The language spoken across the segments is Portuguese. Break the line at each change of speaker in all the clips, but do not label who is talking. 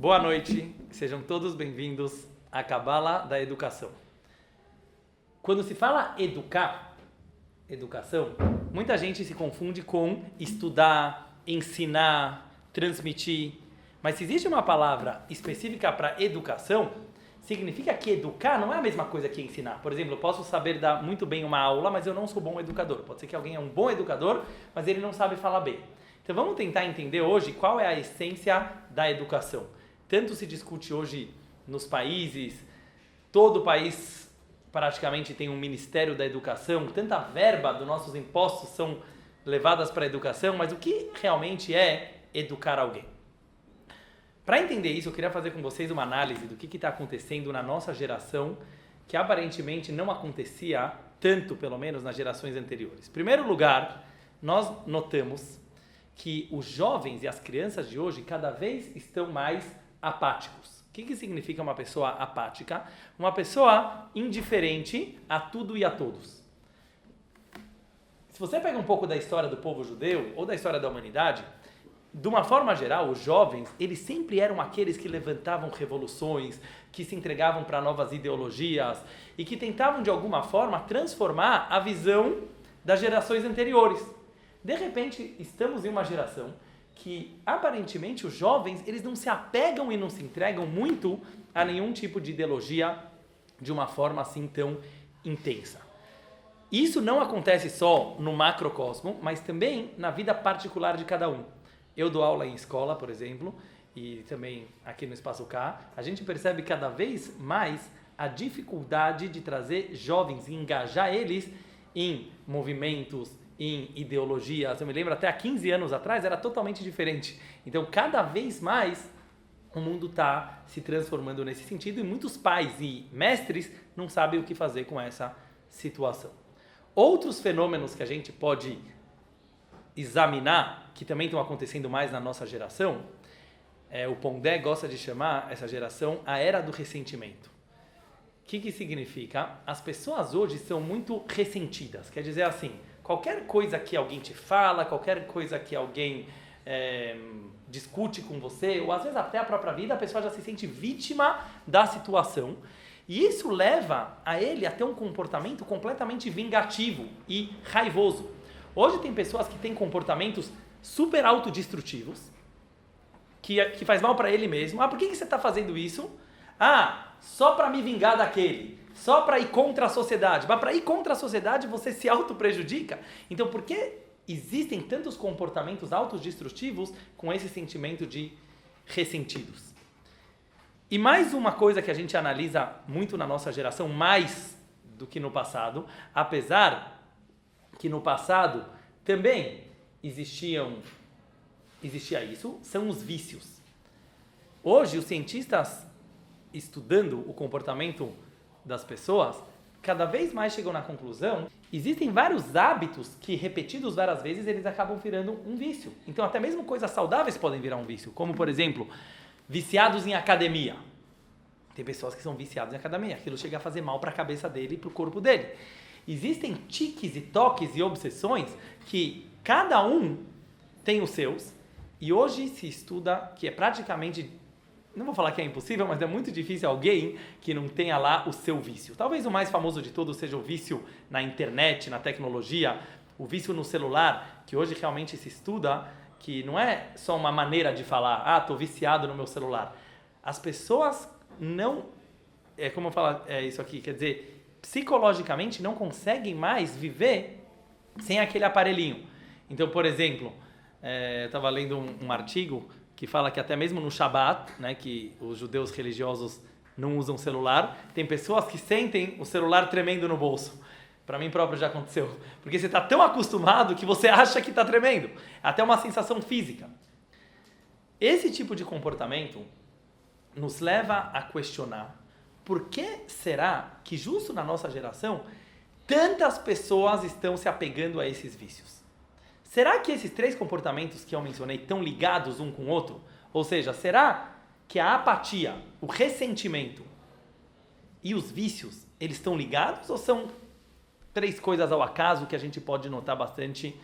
Boa noite, sejam todos bem-vindos à Cabala da Educação. Quando se fala educação, muita gente se confunde com estudar, ensinar, transmitir. Mas se existe uma palavra específica para educação, significa que educar não é a mesma coisa que ensinar. Por exemplo, eu posso saber dar muito bem uma aula, mas eu não sou bom educador. Pode ser que alguém é um bom educador, mas ele não sabe falar bem. Então vamos tentar entender hoje qual é a essência da educação. Tanto se discute hoje nos países, todo país praticamente tem um Ministério da Educação, tanta verba dos nossos impostos são levadas para a educação, mas o que realmente é educar alguém? Para entender isso, eu queria fazer com vocês uma análise do que está acontecendo na nossa geração, que aparentemente não acontecia tanto, pelo menos, nas gerações anteriores. Em primeiro lugar, nós notamos que os jovens e as crianças de hoje cada vez estão mais apáticos. O que significa uma pessoa apática? Uma pessoa indiferente a tudo e a todos. Se você pega um pouco da história do povo judeu ou da história da humanidade, de uma forma geral, os jovens, eles sempre eram aqueles que levantavam revoluções, que se entregavam para novas ideologias e que tentavam de alguma forma transformar a visão das gerações anteriores. De repente, estamos em uma geração que, aparentemente, os jovens, eles não se apegam e não se entregam muito a nenhum tipo de ideologia de uma forma assim tão intensa. Isso não acontece só no macrocosmo, mas também na vida particular de cada um. Eu dou aula em escola, por exemplo, e também aqui no Espaço K, a gente percebe cada vez mais a dificuldade de trazer jovens e engajar eles em movimentos, em ideologias. Eu me lembro até há 15 anos atrás era totalmente diferente. Então, cada vez mais o mundo está se transformando nesse sentido e muitos pais e mestres não sabem o que fazer com essa situação. Outros fenômenos que a gente pode examinar, que também estão acontecendo mais na nossa geração, o Pondé gosta de chamar essa geração a era do ressentimento. O que significa? As pessoas hoje são muito ressentidas, quer dizer assim, qualquer coisa que alguém te fala, qualquer coisa que alguém discute com você, ou às vezes até a própria vida, a pessoa já se sente vítima da situação. E isso leva a ele a ter um comportamento completamente vingativo e raivoso. Hoje tem pessoas que têm comportamentos super autodestrutivos, que faz mal para ele mesmo. Ah, por que você está fazendo isso? Ah, só para me vingar daquele. Só para ir contra a sociedade. Mas para ir contra a sociedade você se auto-prejudica. Então por que existem tantos comportamentos autodestrutivos com esse sentimento de ressentidos? E mais uma coisa que a gente analisa muito na nossa geração, mais do que no passado, apesar que no passado também existia isso, são os vícios. Hoje os cientistas, estudando o comportamento das pessoas, cada vez mais chegam na conclusão, existem vários hábitos que, repetidos várias vezes, eles acabam virando um vício. Então, até mesmo coisas saudáveis podem virar um vício, como, por exemplo, viciados em academia. Tem pessoas que são viciadas em academia, aquilo chega a fazer mal para a cabeça dele e para o corpo dele. Existem tiques e toques e obsessões que cada um tem os seus, e hoje se estuda que é praticamente, não vou falar que é impossível, mas é muito difícil alguém que não tenha lá o seu vício. Talvez o mais famoso de todos seja o vício na internet, na tecnologia, o vício no celular, que hoje realmente se estuda, que não é só uma maneira de falar, estou viciado no meu celular. As pessoas não, como eu falo isso aqui, quer dizer, psicologicamente não conseguem mais viver sem aquele aparelhinho. Então, por exemplo, eu estava lendo um artigo que fala que até mesmo no Shabat, né, que os judeus religiosos não usam celular, tem pessoas que sentem o celular tremendo no bolso. Para mim próprio já aconteceu. Porque você está tão acostumado que você acha que está tremendo. Até uma sensação física. Esse tipo de comportamento nos leva a questionar por que será que justo na nossa geração tantas pessoas estão se apegando a esses vícios? Será que esses três comportamentos que eu mencionei estão ligados um com o outro? Ou seja, será que a apatia, o ressentimento e os vícios, eles estão ligados ou são três coisas ao acaso que a gente pode notar bastante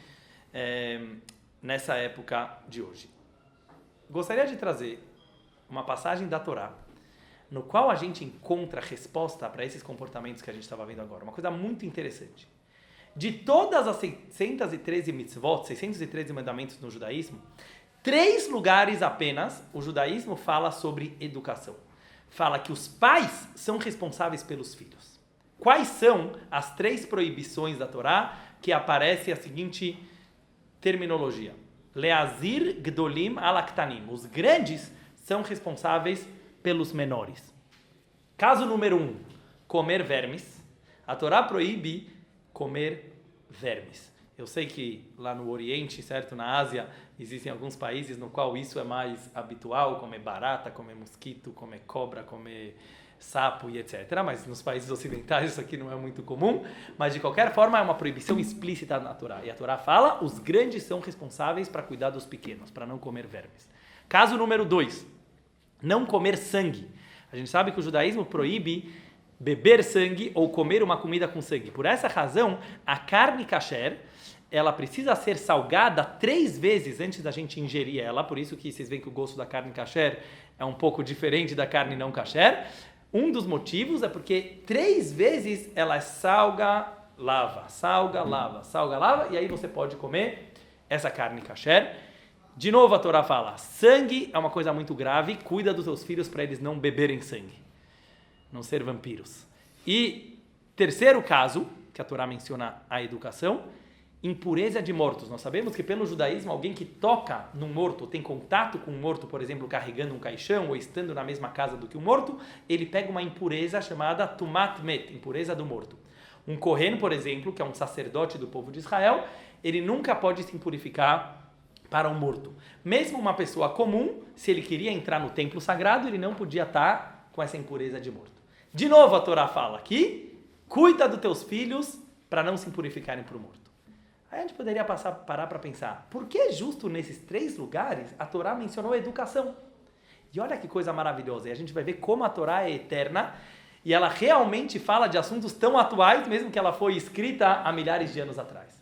nessa época de hoje? Gostaria de trazer uma passagem da Torá, no qual a gente encontra a resposta para esses comportamentos que a gente estava vendo agora. Uma coisa muito interessante. De todas as 613 mitzvot, 613 mandamentos no judaísmo, 3 lugares apenas o judaísmo fala sobre educação. Fala que os pais são responsáveis pelos filhos. Quais são as 3 proibições da Torá que aparece a seguinte terminologia? Leazir gdolim alaktanim. Os grandes são responsáveis pelos menores. Caso número 1, comer vermes. A Torá proíbe comer vermes. Eu sei que lá no Oriente, certo, na Ásia, existem alguns países no qual isso é mais habitual, comer barata, comer mosquito, comer cobra, comer sapo e etc. Mas nos países ocidentais isso aqui não é muito comum. Mas de qualquer forma é uma proibição explícita na Torá. E a Torá fala, os grandes são responsáveis para cuidar dos pequenos, para não comer vermes. Caso número 2, não comer sangue. A gente sabe que o judaísmo proíbe beber sangue ou comer uma comida com sangue. Por essa razão, a carne kasher, ela precisa ser salgada 3 vezes antes da gente ingerir ela. Por isso que vocês veem que o gosto da carne kasher é um pouco diferente da carne não kasher. Um dos motivos é porque 3 vezes ela salga, lava, salga, lava, salga, lava, e aí você pode comer essa carne kasher. De novo a Torá fala, sangue é uma coisa muito grave, cuida dos seus filhos para eles não beberem sangue, não ser vampiros. E terceiro caso, que a Torá menciona a educação, impureza de mortos. Nós sabemos que pelo judaísmo, alguém que toca num morto, tem contato com um morto, por exemplo, carregando um caixão ou estando na mesma casa do que o morto, ele pega uma impureza chamada tumat met, impureza do morto. Um kohen, por exemplo, que é um sacerdote do povo de Israel, ele nunca pode se impurificar para um morto. Mesmo uma pessoa comum, se ele queria entrar no templo sagrado, ele não podia estar com essa impureza de morto. De novo a Torá fala aqui, cuida dos teus filhos para não se impurificarem para o morto. Aí a gente poderia parar para pensar, por que justo nesses 3 lugares a Torá mencionou a educação? E olha que coisa maravilhosa, e a gente vai ver como a Torá é eterna e ela realmente fala de assuntos tão atuais, mesmo que ela foi escrita há milhares de anos atrás.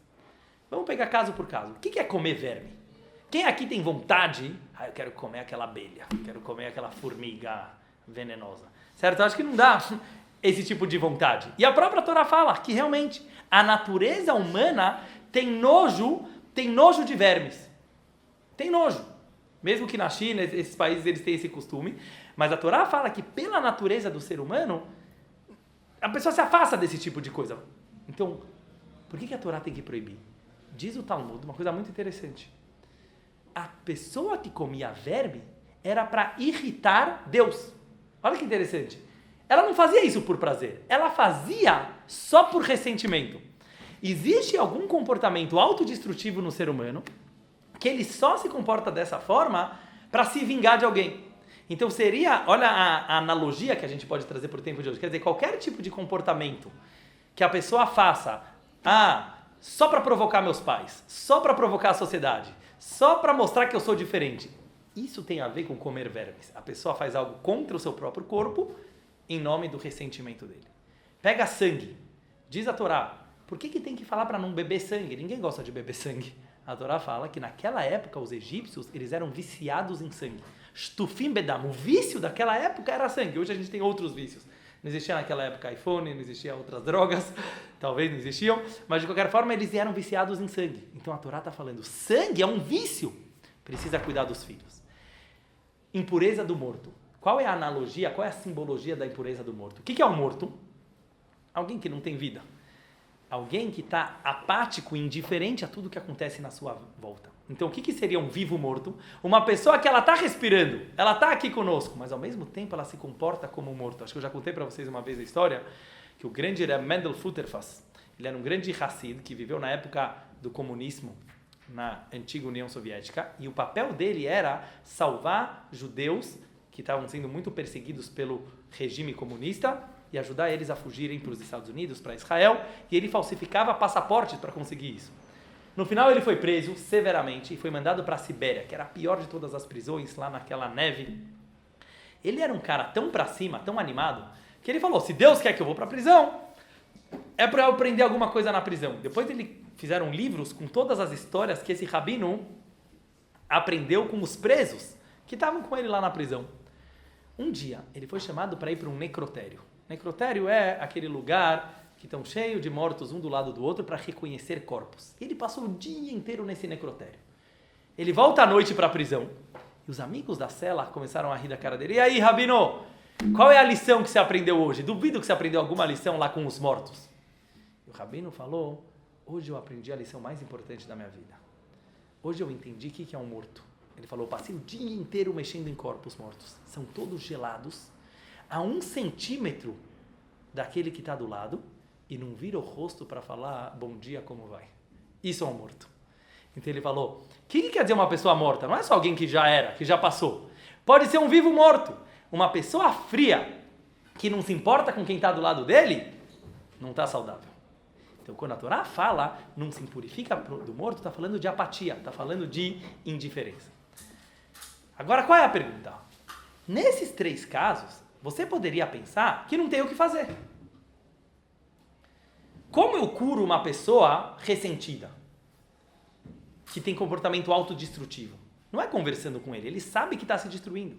Vamos pegar caso por caso. O que é comer verme? Quem aqui tem vontade? Eu quero comer aquela abelha, quero comer aquela formiga venenosa. Certo? Eu acho que não dá esse tipo de vontade. E a própria Torá fala que realmente a natureza humana tem nojo de vermes. Tem nojo. Mesmo que na China, esses países eles têm esse costume, mas a Torá fala que pela natureza do ser humano, a pessoa se afasta desse tipo de coisa. Então, por que a Torá tem que proibir? Diz o Talmud uma coisa muito interessante. A pessoa que comia verme era para irritar Deus. Olha que interessante. Ela não fazia isso por prazer. Ela fazia só por ressentimento. Existe algum comportamento autodestrutivo no ser humano que ele só se comporta dessa forma para se vingar de alguém. Então seria, olha a analogia que a gente pode trazer para o tempo de hoje. Quer dizer, qualquer tipo de comportamento que a pessoa faça só para provocar meus pais, só para provocar a sociedade, só para mostrar que eu sou diferente. Isso tem a ver com comer vermes. A pessoa faz algo contra o seu próprio corpo em nome do ressentimento dele. Pega sangue. Diz a Torá, por que tem que falar para não beber sangue? Ninguém gosta de beber sangue. A Torá fala que naquela época os egípcios eles eram viciados em sangue. Shtufim bedam. O vício daquela época era sangue. Hoje a gente tem outros vícios. Não existia naquela época iPhone, não existia outras drogas, talvez não existiam, mas de qualquer forma eles eram viciados em sangue. Então a Torá está falando, sangue é um vício, precisa cuidar dos filhos. Impureza do morto. Qual é a analogia, qual é a simbologia da impureza do morto? O que é um morto? Alguém que não tem vida. Alguém que está apático e indiferente a tudo que acontece na sua volta. Então, o que seria um vivo morto? Uma pessoa que ela está respirando, ela está aqui conosco, mas ao mesmo tempo ela se comporta como um morto. Acho que eu já contei para vocês uma vez a história que o grande Reb Mendel Futterfass, ele era um grande Hassid que viveu na época do comunismo na antiga União Soviética e o papel dele era salvar judeus que estavam sendo muito perseguidos pelo regime comunista e ajudar eles a fugirem para os Estados Unidos, para Israel, e ele falsificava passaportes para conseguir isso. No final ele foi preso severamente e foi mandado para a Sibéria, que era a pior de todas as prisões, lá naquela neve. Ele era um cara tão para cima, tão animado, que ele falou, se Deus quer que eu vou para a prisão, é para eu aprender alguma coisa na prisão. Depois ele fizeram livros com todas as histórias que esse rabino aprendeu com os presos que estavam com ele lá na prisão. Um dia, ele foi chamado para ir para um necrotério. Necrotério é aquele lugar que estão cheios de mortos um do lado do outro para reconhecer corpos. E ele passou o dia inteiro nesse necrotério. Ele volta à noite para a prisão. E os amigos da cela começaram a rir da cara dele. E aí, Rabino, qual é a lição que você aprendeu hoje? Duvido que você aprendeu alguma lição lá com os mortos. E o Rabino falou, hoje eu aprendi a lição mais importante da minha vida. Hoje eu entendi o que é um morto. Ele falou, eu passei o dia inteiro mexendo em corpos mortos. São todos gelados, a 1 centímetro daquele que está do lado, e não vira o rosto para falar, bom dia, como vai? Isso é um morto. Então ele falou, o que quer dizer uma pessoa morta? Não é só alguém que já era, que já passou. Pode ser um vivo morto. Uma pessoa fria, que não se importa com quem está do lado dele, não está saudável. Então quando a Torá fala, não se impurifica do morto, está falando de apatia, está falando de indiferença. Agora qual é a pergunta? Nesses 3 casos, você poderia pensar que não tem o que fazer. Como eu curo uma pessoa ressentida, que tem comportamento autodestrutivo? Não é conversando com ele, ele sabe que está se destruindo.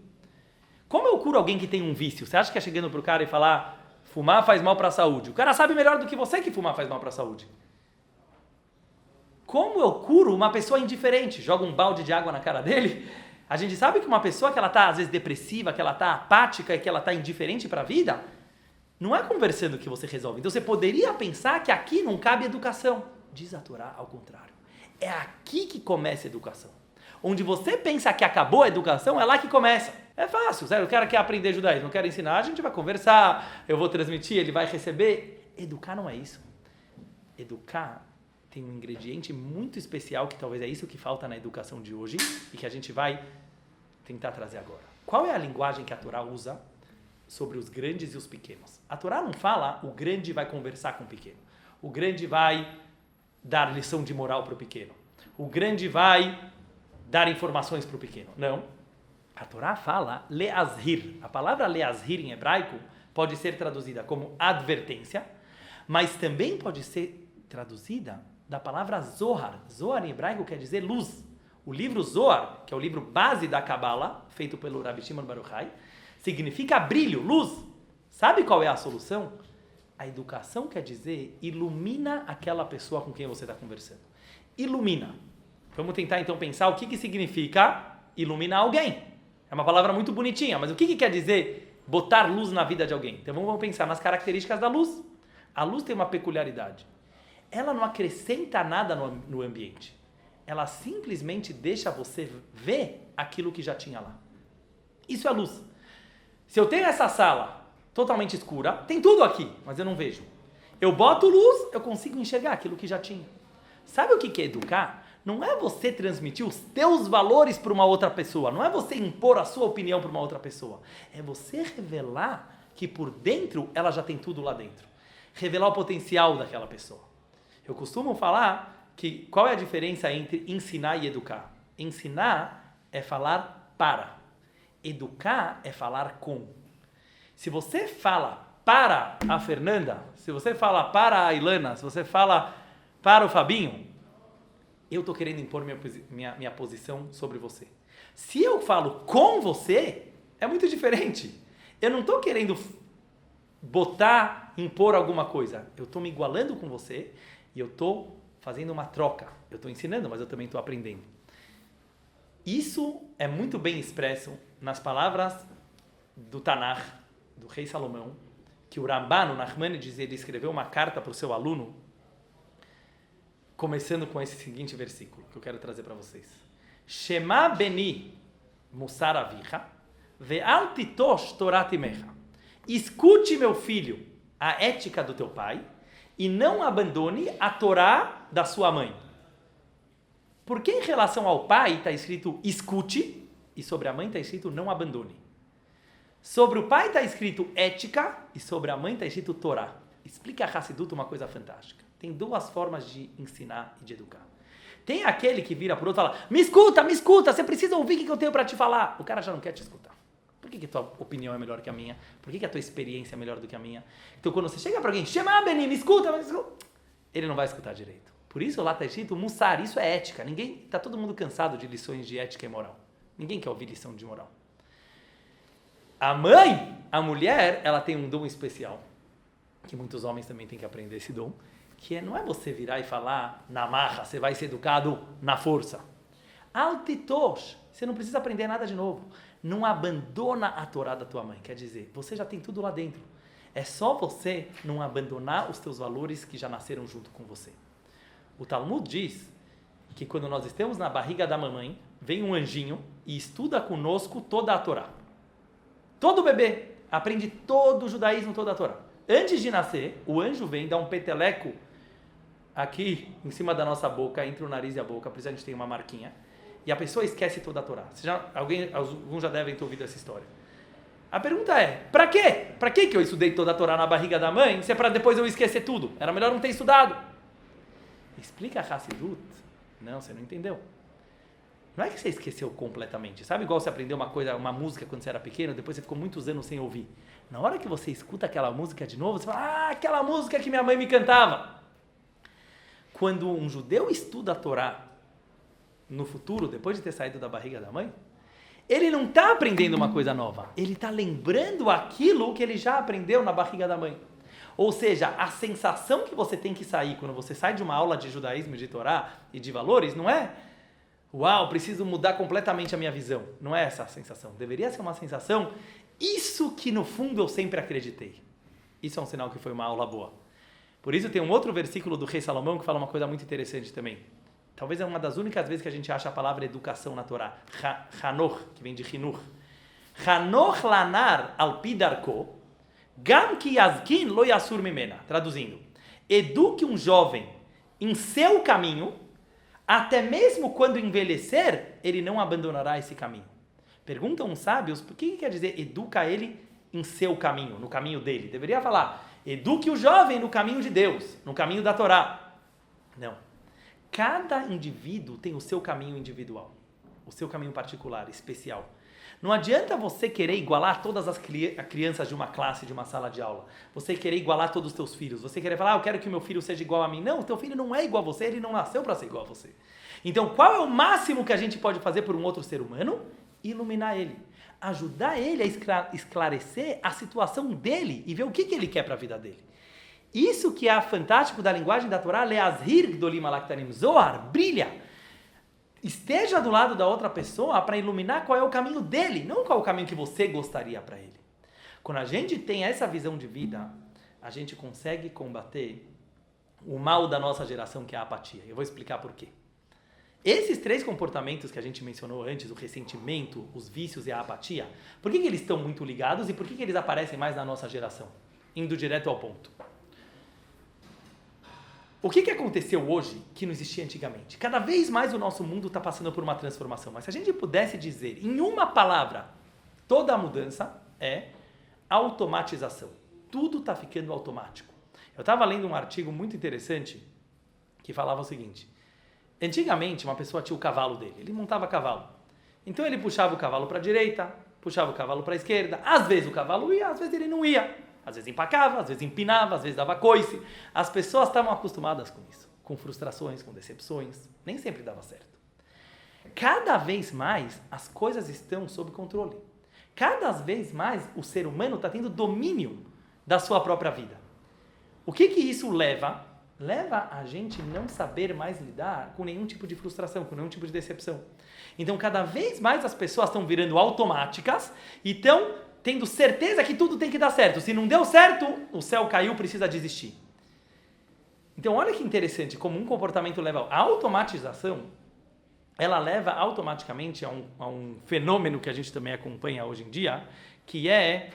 Como eu curo alguém que tem um vício? Você acha que é chegando para o cara e falar, fumar faz mal para a saúde? O cara sabe melhor do que você que fumar faz mal para a saúde. Como eu curo uma pessoa indiferente? Joga um balde de água na cara dele? A gente sabe que uma pessoa que ela está às vezes depressiva, que ela está apática e que ela está indiferente para a vida, não é conversando que você resolve. Então você poderia pensar que aqui não cabe educação. Diz a Torá ao contrário. É aqui que começa a educação. Onde você pensa que acabou a educação, é lá que começa. É fácil, sério, o cara quer aprender judaísmo, não quer ensinar, a gente vai conversar, eu vou transmitir, ele vai receber. Educar não é isso. Educar tem um ingrediente muito especial, que talvez é isso que falta na educação de hoje, e que a gente vai tentar trazer agora. Qual é a linguagem que a Torá usa sobre os grandes e os pequenos? A Torá não fala, o grande vai conversar com o pequeno. O grande vai dar lição de moral para o pequeno. O grande vai dar informações para o pequeno. Não. A Torá fala leazhir. A palavra leazhir em hebraico pode ser traduzida como advertência, mas também pode ser traduzida da palavra Zohar. Zohar em hebraico quer dizer luz. O livro Zohar, que é o livro base da Kabbalah, feito pelo Rabbi Shimon Bar Yochai, significa brilho, luz. Sabe qual é a solução? A educação quer dizer ilumina aquela pessoa com quem você está conversando. Ilumina. Vamos tentar então pensar o que significa iluminar alguém. É uma palavra muito bonitinha, mas o que quer dizer botar luz na vida de alguém? Então vamos pensar nas características da luz. A luz tem uma peculiaridade. Ela não acrescenta nada no ambiente. Ela simplesmente deixa você ver aquilo que já tinha lá. Isso é luz. Se eu tenho essa sala totalmente escura, tem tudo aqui, mas eu não vejo. Eu boto luz, eu consigo enxergar aquilo que já tinha. Sabe o que é educar? Não é você transmitir os teus valores para uma outra pessoa, não é você impor a sua opinião para uma outra pessoa. É você revelar que por dentro ela já tem tudo lá dentro. Revelar o potencial daquela pessoa. Eu costumo falar que qual é a diferença entre ensinar e educar? Ensinar é falar para. Educar é falar com. Se você fala para a Fernanda, se você fala para a Ilana, se você fala para o Fabinho, eu estou querendo impor minha posição sobre você. Se eu falo com você, é muito diferente. Eu não estou querendo impor alguma coisa. Eu estou me igualando com você e eu estou fazendo uma troca. Eu estou ensinando, mas eu também estou aprendendo. Isso é muito bem expresso nas palavras do Tanakh, do rei Salomão, que o Ramban, o Nachmanides, ele escreveu uma carta para o seu aluno, começando com esse seguinte versículo, que eu quero trazer para vocês. Shema beni musar avicha, ve'al titosh torat imecha. Escute, meu filho, a ética do teu pai, e não abandone a Torá da sua mãe. Porque em relação ao pai está escrito escute, e sobre a mãe está escrito não abandone. Sobre o pai está escrito ética, e sobre a mãe está escrito Torá. Explica a Hassidut uma coisa fantástica. Tem duas formas de ensinar e de educar. Tem aquele que vira para o outro e fala, me escuta, você precisa ouvir o que eu tenho para te falar. O cara já não quer te escutar. Por que a tua opinião é melhor que a minha? Por que a tua experiência é melhor do que a minha? Então quando você chega para alguém, Shema Beni, me escuta, ele não vai escutar direito. Por isso lá está escrito Mussar, isso é ética. Está todo mundo cansado de lições de ética e moral. Ninguém quer ouvir lição de moral. A mãe, a mulher, ela tem um dom especial, que muitos homens também têm que aprender esse dom, que não é você virar e falar na marra, você vai ser educado na força. Altitosh, você não precisa aprender nada de novo. Não abandona a Torá da tua mãe, quer dizer, você já tem tudo lá dentro. É só você não abandonar os teus valores que já nasceram junto com você. O Talmud diz que quando nós estamos na barriga da mamãe, vem um anjinho e estuda conosco toda a Torá. Todo bebê aprende todo o judaísmo, toda a Torá. Antes de nascer, o anjo vem dar um peteleco aqui em cima da nossa boca, entre o nariz e a boca, por isso a gente tem uma marquinha, e a pessoa esquece toda a Torá. Alguns já devem ter ouvido essa história. A pergunta é, pra quê? Pra que eu estudei toda a Torá na barriga da mãe, se é pra depois eu esquecer tudo? Era melhor não ter estudado. Explica a Hassidut. Não, você não entendeu. Não é que você esqueceu completamente. Sabe igual você aprendeu uma música quando você era pequeno, depois você ficou muitos anos sem ouvir. Na hora que você escuta aquela música de novo, você fala, aquela música que minha mãe me cantava. Quando um judeu estuda a Torá no futuro, depois de ter saído da barriga da mãe, ele não está aprendendo uma coisa nova. Ele está lembrando aquilo que ele já aprendeu na barriga da mãe. Ou seja, a sensação que você tem que sair quando você sai de uma aula de judaísmo, de Torá e de valores, não é uau, preciso mudar completamente a minha visão. Não é essa a sensação. Deveria ser uma sensação, isso que no fundo eu sempre acreditei. Isso é um sinal que foi uma aula boa. Por isso tem um outro versículo do rei Salomão que fala uma coisa muito interessante também. Talvez é uma das únicas vezes que a gente acha a palavra educação na Torá. Hanor, que vem de Hinur. Hanor lanar al pidarko, gam ki yazkin lo yasur mimena. Traduzindo. Eduque um jovem em seu caminho, até mesmo quando envelhecer, ele não abandonará esse caminho. Perguntam uns sábios, por que quer dizer educa ele em seu caminho, no caminho dele? Deveria falar, eduque o jovem no caminho de Deus, no caminho da Torá. Não. Cada indivíduo tem o seu caminho individual, o seu caminho particular, especial. Não adianta você querer igualar todas as crianças de uma classe, de uma sala de aula. Você querer igualar todos os teus filhos. Você querer falar, eu quero que o meu filho seja igual a mim. Não, o teu filho não é igual a você, ele não nasceu para ser igual a você. Então, qual é o máximo que a gente pode fazer por um outro ser humano? Iluminar ele. Ajudar ele a esclarecer a situação dele e ver o que ele quer para a vida dele. Isso que é fantástico da linguagem da Torá, Leazhir Gdolim Alaktanim, Zohar, brilha. Esteja do lado da outra pessoa para iluminar qual é o caminho dele, não qual é o caminho que você gostaria para ele. Quando a gente tem essa visão de vida, a gente consegue combater o mal da nossa geração, que é a apatia. Eu vou explicar por quê. Esses três comportamentos que a gente mencionou antes, o ressentimento, os vícios e a apatia, por que eles estão muito ligados e por que eles aparecem mais na nossa geração? Indo direto ao ponto. O que aconteceu hoje que não existia antigamente? Cada vez mais o nosso mundo está passando por uma transformação. Mas se a gente pudesse dizer em uma palavra, toda a mudança é automatização. Tudo está ficando automático. Eu estava lendo um artigo muito interessante que falava o seguinte. Antigamente uma pessoa tinha o cavalo dele. Ele montava cavalo. Então ele puxava o cavalo para a direita, puxava o cavalo para a esquerda. Às vezes o cavalo ia, às vezes ele não ia. Às vezes empacava, às vezes empinava, às vezes dava coice. As pessoas estavam acostumadas com isso, com frustrações, com decepções. Nem sempre dava certo. Cada vez mais as coisas estão sob controle. Cada vez mais o ser humano está tendo domínio da sua própria vida. O que isso leva? Leva a gente não saber mais lidar com nenhum tipo de frustração, com nenhum tipo de decepção. Então cada vez mais as pessoas estão virando automáticas e estão tendo certeza que tudo tem que dar certo. Se não deu certo, o céu caiu, precisa desistir. Então, olha que interessante, como um comportamento leva a automatização, ela leva automaticamente a um fenômeno que a gente também acompanha hoje em dia, que é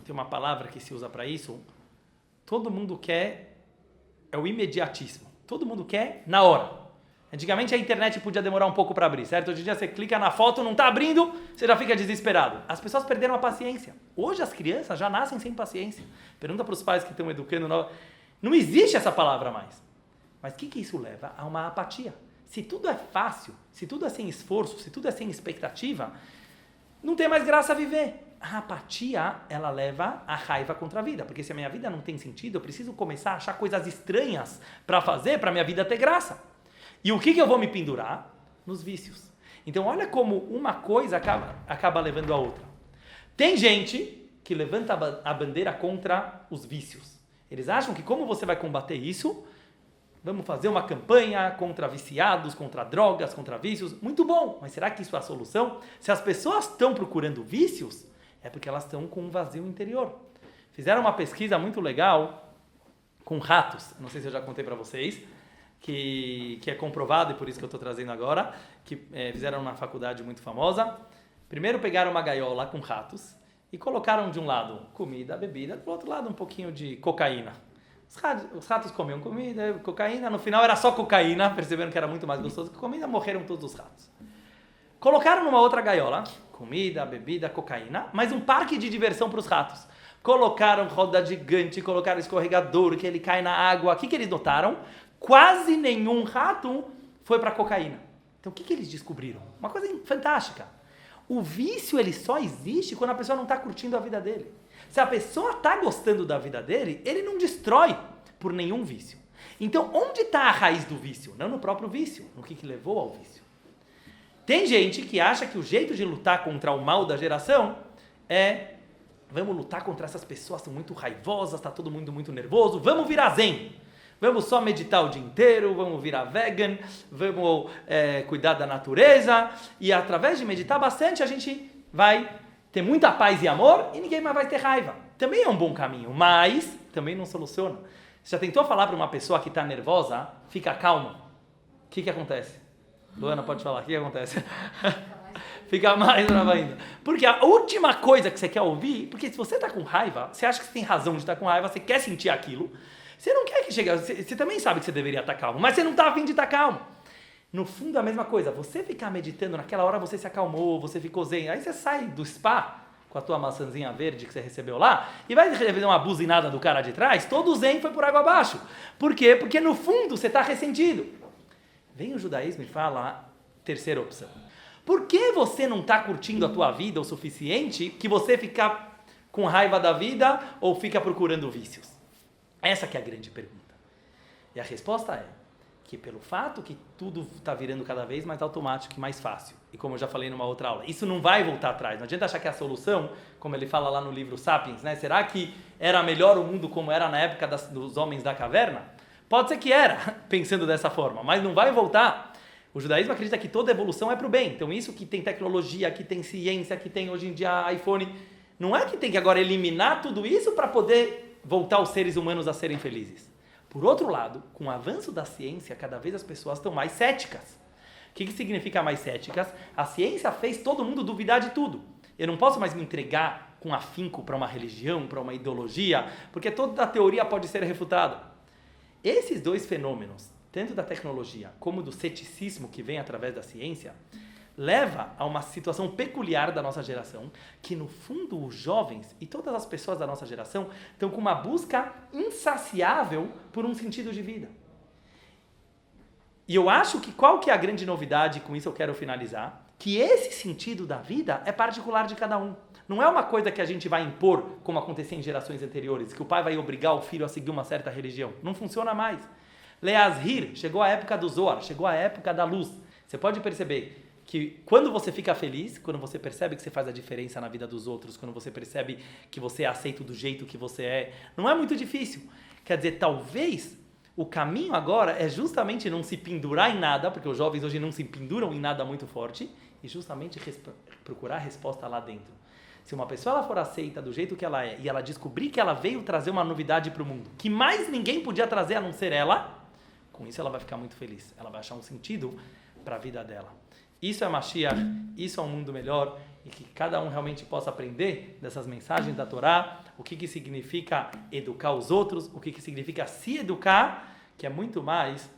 tem uma palavra que se usa para isso, todo mundo quer, é o imediatismo. Todo mundo quer na hora. Antigamente a internet podia demorar um pouco para abrir, certo? Hoje em dia você clica na foto, não está abrindo, você já fica desesperado. As pessoas perderam a paciência. Hoje as crianças já nascem sem paciência. Pergunta para os pais que estão educando. Não existe essa palavra mais. Mas o que isso leva? A uma apatia. Se tudo é fácil, se tudo é sem esforço, se tudo é sem expectativa, não tem mais graça a viver. A apatia, ela leva a raiva contra a vida. Porque se a minha vida não tem sentido, eu preciso começar a achar coisas estranhas para fazer, para a minha vida ter graça. E o que eu vou me pendurar? Nos vícios. Então olha como uma coisa acaba levando a outra. Tem gente que levanta a bandeira contra os vícios. Eles acham que como você vai combater isso, vamos fazer uma campanha contra viciados, contra drogas, contra vícios. Muito bom, mas será que isso é a solução? Se as pessoas estão procurando vícios, é porque elas estão com um vazio interior. Fizeram uma pesquisa muito legal com ratos. Não sei se eu já contei para vocês, que é comprovado e por isso que eu estou trazendo agora, que fizeram na faculdade muito famosa. Primeiro pegaram uma gaiola com ratos e colocaram de um lado comida, bebida, do outro lado um pouquinho de cocaína. Os ratos comiam comida, cocaína, no final era só cocaína, perceberam que era muito mais gostoso que comida, morreram todos os ratos. Colocaram numa outra gaiola, comida, bebida, cocaína, mas um parque de diversão para os ratos. Colocaram roda gigante, colocaram escorregador, que ele cai na água. O que eles notaram? Quase nenhum rato foi para cocaína. Então o que eles descobriram? Uma coisa fantástica. O vício ele só existe quando a pessoa não está curtindo a vida dele. Se a pessoa está gostando da vida dele, ele não destrói por nenhum vício. Então, onde está a raiz do vício? Não no próprio vício, no que levou ao vício. Tem gente que acha que o jeito de lutar contra o mal da geração é vamos lutar contra essas pessoas que são muito raivosas, está todo mundo muito nervoso, vamos virar zen. Vamos só meditar o dia inteiro, vamos virar vegan, vamos cuidar da natureza e através de meditar bastante a gente vai ter muita paz e amor e ninguém mais vai ter raiva. Também é um bom caminho, mas também não soluciona. Você já tentou falar para uma pessoa que está nervosa, fica calmo? O que acontece? Luana, pode falar, o que acontece? Fica mais brava ainda. Porque a última coisa que você quer ouvir, porque se você está com raiva, você acha que você tem razão de estar com raiva, você quer sentir aquilo, você não quer que chegue, você também sabe que você deveria estar calmo, mas você não está a fim de estar calmo. No fundo, a mesma coisa. Você ficar meditando, naquela hora você se acalmou, você ficou zen. Aí você sai do spa com a tua maçãzinha verde que você recebeu lá e vai receber uma buzinada do cara de trás, todo zen foi por água abaixo. Por quê? Porque no fundo você está ressentido. Vem o judaísmo e fala, terceira opção. Por que você não está curtindo a tua vida o suficiente que você fica com raiva da vida ou fica procurando vícios? Essa que é a grande pergunta. E a resposta é que pelo fato que tudo está virando cada vez mais automático e mais fácil, e como eu já falei numa outra aula, isso não vai voltar atrás, não adianta achar que é a solução, como ele fala lá no livro Sapiens, né? Será que era melhor o mundo como era na época dos homens da caverna? Pode ser que era, pensando dessa forma, mas não vai voltar. O judaísmo acredita que toda evolução é para o bem, então isso que tem tecnologia, que tem ciência, que tem hoje em dia iPhone, não é que tem que agora eliminar tudo isso para poder voltar os seres humanos a serem felizes. Por outro lado, com o avanço da ciência, cada vez as pessoas estão mais céticas. O que significa mais céticas? A ciência fez todo mundo duvidar de tudo. Eu não posso mais me entregar com afinco para uma religião, para uma ideologia, porque toda a teoria pode ser refutada. Esses dois fenômenos, tanto da tecnologia como do ceticismo que vem através da ciência, leva a uma situação peculiar da nossa geração, que no fundo os jovens e todas as pessoas da nossa geração estão com uma busca insaciável por um sentido de vida. E eu acho que qual que é a grande novidade, com isso eu quero finalizar, que esse sentido da vida é particular de cada um. Não é uma coisa que a gente vai impor, como acontecia em gerações anteriores, que o pai vai obrigar o filho a seguir uma certa religião. Não funciona mais. Leazhir, chegou a época do Zohar, chegou a época da luz. Você pode perceber que quando você fica feliz, quando você percebe que você faz a diferença na vida dos outros, quando você percebe que você é aceito do jeito que você é, não é muito difícil. Quer dizer, talvez o caminho agora é justamente não se pendurar em nada, porque os jovens hoje não se penduram em nada muito forte, e justamente procurar a resposta lá dentro. Se uma pessoa ela for aceita do jeito que ela é, e ela descobrir que ela veio trazer uma novidade para o mundo, que mais ninguém podia trazer a não ser ela, com isso ela vai ficar muito feliz. Ela vai achar um sentido para a vida dela. Isso é Mashiach, isso é um mundo melhor, e que cada um realmente possa aprender dessas mensagens da Torá, o que significa educar os outros, o que significa se educar, que é muito mais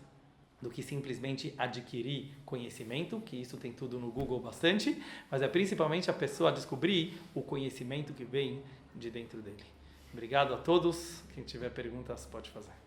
do que simplesmente adquirir conhecimento, que isso tem tudo no Google bastante, mas é principalmente a pessoa descobrir o conhecimento que vem de dentro dele. Obrigado a todos. Quem tiver perguntas pode fazer.